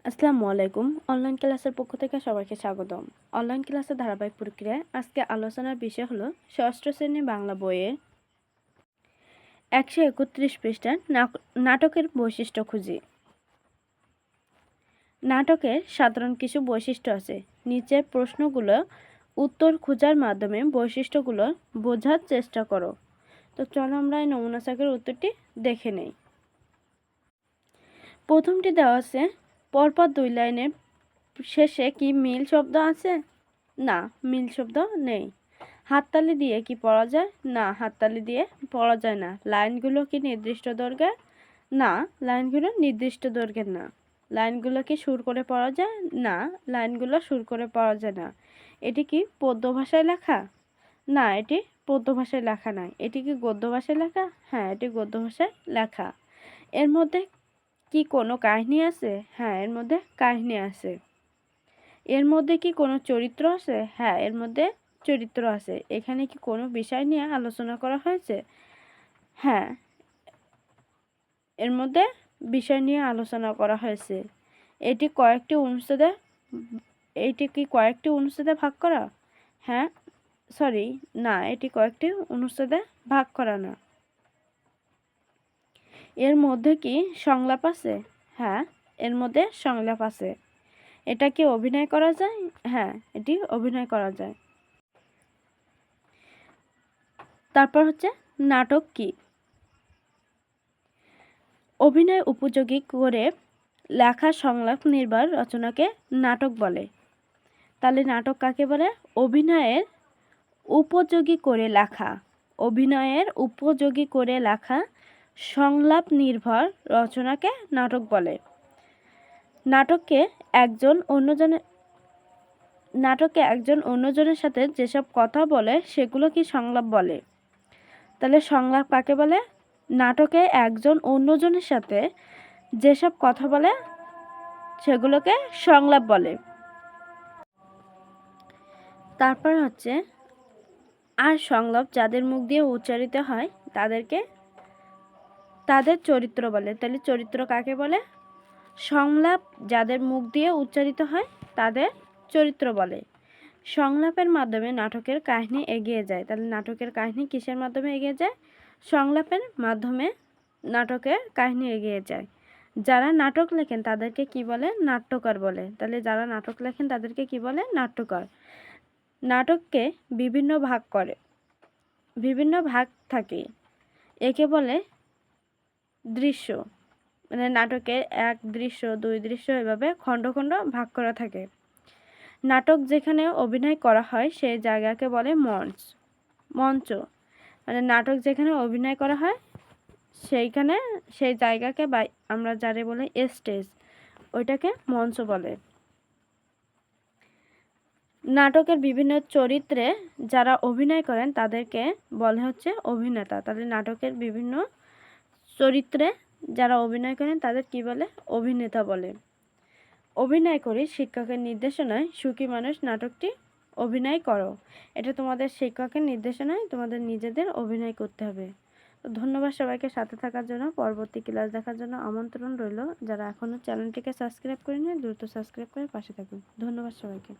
আসসালামু আলাইকুম। অনলাইন ক্লাসের পক্ষ থেকে সবাইকে স্বাগতম। অনলাইন ক্লাসের ধারাবাহিক প্রক্রিয়ায় আজকে আলোচনার বিষয় হলো ষষ্ঠ শ্রেণী বাংলা বইয়ের 131 পৃষ্ঠার নাটকের বৈশিষ্ট্য খুঁজি। নাটকের সাধারণ কিছু বৈশিষ্ট্য আছে। নিচের প্রশ্নগুলো উত্তর খোঁজার মাধ্যমে বৈশিষ্ট্যগুলো বোঝার চেষ্টা করো। তো চলো আমরা এই নমুনা ছকের উত্তরটি দেখে নেই। প্রথমটি দেওয়া আছে, পরপর 2 লাইনের শেষে কি মিল শব্দ আছে? না, মিল শব্দ নেই। হাততালি দিয়ে কি পড়া যায়? না, হাততালি দিয়ে পড়া যায় না। লাইনগুলো কি নির্দিষ্ট দৈর্ঘ্যের? না, লাইনগুলো নির্দিষ্ট দৈর্ঘ্যের না। লাইনগুলো কি সুর করে পড়া যায়? না, লাইনগুলো সুর করে পড়া যায় না। এটি কি পদ্য ভাষায় লেখা? না, এটি পদ্য ভাষায় লেখা নয়। এটি কি গদ্য ভাষায় লেখা? হ্যাঁ, এটি গদ্য ভাষায় লেখা। এর মধ্যে কি কোনো কাহিনী আছে? হ্যাঁ, এর মধ্যে কাহিনী আছে। এর মধ্যে কি কোনো চরিত্র আছে? হ্যাঁ, এর মধ্যে চরিত্র আছে। এখানে কি কোনো বিষয় নিয়ে আলোচনা করা হয়েছে? হ্যাঁ, এর মধ্যে বিষয় নিয়ে আলোচনা করা হয়েছে। এটি কি কয়েকটি অনুচ্ছেদে ভাগ করা? হ্যাঁ, না, এটি কয়েকটি অনুচ্ছেদে ভাগ করা না। এর মধ্যে কি সংলাপ আছে? হ্যাঁ, এর মধ্যে সংলাপ আছে। এটা কি অভিনয় করা যায়? হ্যাঁ, এটি অভিনয় করা যায়। তারপর হচ্ছে নাটক কি? অভিনয় উপযোগী করে লেখা সংলাপ নির্ভর রচনাকে নাটক বলে। তাহলে নাটক কাকে বলে? অভিনয়ের উপযোগী করে লেখা সংলাপ নির্ভর রচনাকে নাটক বলে। নাটকে একজন অন্যজনের সাথে যেসব কথা বলে সেগুলো কি সংলাপ বলে? তাহলে সংলাপ কাকে বলে? নাটকে একজন অন্যজনের সাথে যেসব কথা বলে সেগুলোকে সংলাপ বলে। তারপর হচ্ছে আর সংলাপ যাদের মুখ দিয়ে উচ্চারিত হয় তাদের চরিত্র বলে। তাহলে চরিত্র কাকে বলে? সংলাপ যাদের মুখ দিয়ে উচ্চারিত হয় তাদের চরিত্র বলে। সংলাপের মাধ্যমে নাটকের কাহিনী এগিয়ে যায়। তাহলে নাটকের কাহিনী কিসের মাধ্যমে এগিয়ে যায়? সংলাপের মাধ্যমে নাটকের কাহিনী এগিয়ে যায়। যারা নাটক লেখেন তাদেরকে কি বলে? নাট্যকার বলে। তাহলে যারা নাটক লেখেন তাদেরকে কি বলে? নাট্যকার। নাটককে বিভিন্ন ভাগ থাকে। একে বলে দৃশ্য। মানে নাটকের 1 দৃশ্য, 2 দৃশ্য এভাবে খণ্ড খণ্ড ভাগ করা থাকে। নাটক যেখানে অভিনয় করা হয় সেই জায়গাকে বলে মঞ্চ। মানে নাটক যেখানে অভিনয় করা হয় সেই জায়গাকে বা আমরা যারে বলি স্টেজ, ওইটাকে মঞ্চ বলে। নাটকের বিভিন্ন চরিত্রে যারা অভিনয় করেন তাদেরকে বলে হচ্ছে অভিনেতা। তাহলে নাটকের বিভিন্ন চরিত্রে যারা অভিনয় করেন তাদের কি বলে? অভিনেতা বলে। অভিনয় করে শিক্ষকের নির্দেশনায় সুখী মানুষ নাটকটি অভিনয় করো। এটা তোমাদের শিক্ষকের নির্দেশনায় তোমাদের নিজেদের অভিনয় করতে হবে। তো ধন্যবাদ সবাইকে সাথে থাকার জন্য। পরবর্তী ক্লাস দেখার জন্য আমন্ত্রণ রইল। যারা এখনও চ্যানেলটিকে সাবস্ক্রাইব করেনি দ্রুত সাবস্ক্রাইব করে পাশে থাকুন। ধন্যবাদ সবাইকে।